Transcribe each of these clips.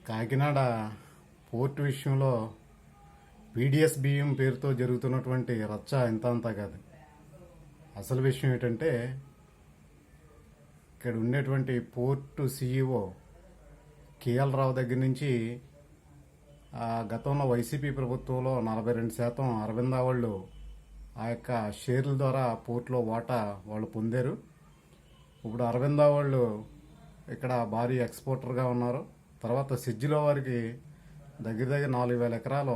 Kakinada port విషయంలో PDS బియ్యం పేరుతో జరుగుతున్నటువంటి రచ్చ ఇంత అంతా కాదు. అసలు విషయం ఏంటంటే, ఇక్కడ ఉండేటువంటి పోర్టు సిఇఓ కేఎల్ రావు దగ్గర నుంచి గతంలో వైసీపీ ప్రభుత్వంలో 42% అరవింద వాళ్ళు ఆ యొక్క షేర్ల ద్వారా పోర్టులో వాటా వాళ్ళు పొందారు. ఇప్పుడు అరవింద వాళ్ళు ఇక్కడ భారీ ఎక్స్పోర్టర్గా ఉన్నారు. తర్వాత సిజ్జిలో వారికి దగ్గర 4,000 ఎకరాలు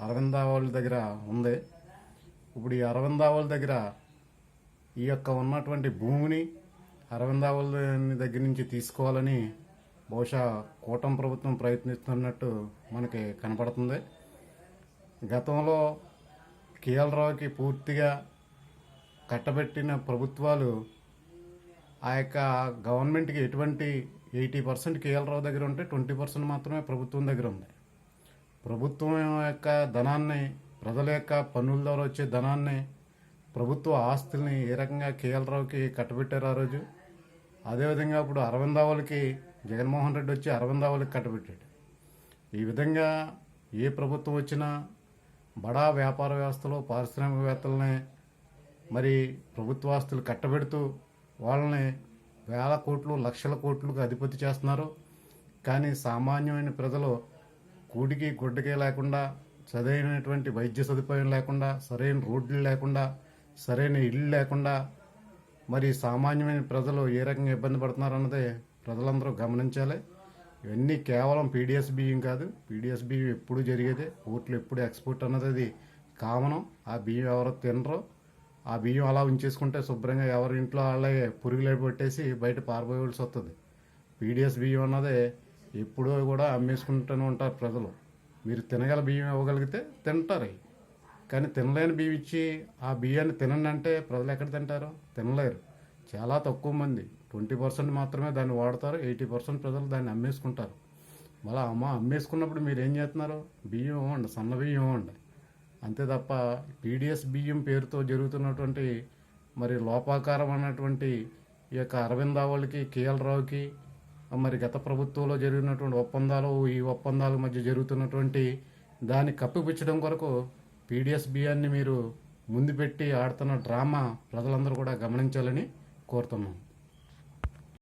అరవింద వాళ్ళ దగ్గర ఉంది. ఇప్పుడు ఈ అరవింద వాళ్ళ దగ్గర ఈ యొక్క ఉన్నటువంటి భూమిని అరవింద వాళ్ళ దగ్గర నుంచి తీసుకోవాలని బహుశా కూటమి ప్రభుత్వం ప్రయత్నిస్తున్నట్టు మనకి కనపడుతుంది. గతంలో కేఎల్ రావుకి పూర్తిగా కట్టబెట్టిన ప్రభుత్వాలు ఆ యొక్క గవర్నమెంట్కి ఎటువంటి 80% కేఎల్ రావు దగ్గర ఉంటే 20% మాత్రమే ప్రభుత్వం దగ్గర ఉంది. ప్రభుత్వం యొక్క ధనాన్ని, ప్రజల యొక్క పన్నుల ద్వారా వచ్చే ధనాన్ని, ప్రభుత్వ ఆస్తుల్ని ఏ రకంగా కేఎల్ రావుకి కట్టబెట్టారు ఆ రోజు. అదేవిధంగా ఇప్పుడు అరవింద వాళ్ళకి జగన్మోహన్ రెడ్డి వచ్చి అరవింద వాళ్ళకి కట్టబెట్టాడు. ఈ విధంగా ఏ ప్రభుత్వం వచ్చినా బడా వ్యాపార వ్యవస్థలో పారిశ్రామికవేత్తలని మరి ప్రభుత్వ ఆస్తులు కట్టబెడుతూ వాళ్ళని వేల కోట్లు, లక్షల కోట్లకు అధిపతి చేస్తున్నారు. కానీ సామాన్యమైన ప్రజలు కూటికి గుడ్డకి లేకుండా, సరైనటువంటి వైద్య సదుపాయం లేకుండా, సరైన రోడ్లు లేకుండా, సరైన ఇల్లు లేకుండా మరి సామాన్యమైన ప్రజలు ఏ రకంగా ఇబ్బంది పడుతున్నారు అన్నదే ప్రజలందరూ గమనించాలి. ఇవన్నీ కేవలం పీడిఎస్ బియ్యం కాదు. పీడిఎస్ బియ్యం ఎప్పుడు జరిగేదే. పోర్టులు ఎప్పుడు ఎక్స్పోర్ట్ అన్నది అది కామనం. ఆ బియ్యం ఎవరో తినరు. ఆ బియ్యం అలా ఉంచేసుకుంటే శుభ్రంగా ఎవరి ఇంట్లో అలాగే పురుగులు పెట్టేసి బయట పారిపోవాల్సి వస్తుంది. పీడిఎస్ బియ్యం అన్నది ఎప్పుడూ కూడా అమ్మేసుకుంటూనే ఉంటారు ప్రజలు. మీరు తినగల బియ్యం ఇవ్వగలిగితే తింటారు. కానీ తినలేని బియ్యం ఇచ్చి ఆ బియ్యాన్ని తినండి అంటే ప్రజలు ఎక్కడ తింటారు? తినలేరు. చాలా తక్కువ మంది, 20% మాత్రమే దాన్ని వాడతారు. 80% ప్రజలు దాన్ని అమ్మేసుకుంటారు. మళ్ళీ అమ్మేసుకున్నప్పుడు మీరు ఏం చేస్తున్నారు? బియ్యం ఇవ్వండి, సన్న బియ్యం ఇవ్వండి. అంతే తప్ప పీడిఎస్ బియ్యం పేరుతో జరుగుతున్నటువంటి మరి లోపాకారం అన్నటువంటి ఈ యొక్క అరవింద వాళ్ళకి, కేఎల్ రావుకి మరి గత ప్రభుత్వంలో జరిగినటువంటి ఒప్పందాలు, ఈ ఒప్పందాల మధ్య జరుగుతున్నటువంటి దాన్ని కప్పిపుచ్చడం కొరకు పీడిఎస్ బియ్యాన్ని మీరు ముందు పెట్టి ఆడుతున్న డ్రామా ప్రజలందరూ కూడా గమనించాలని కోరుతున్నాం.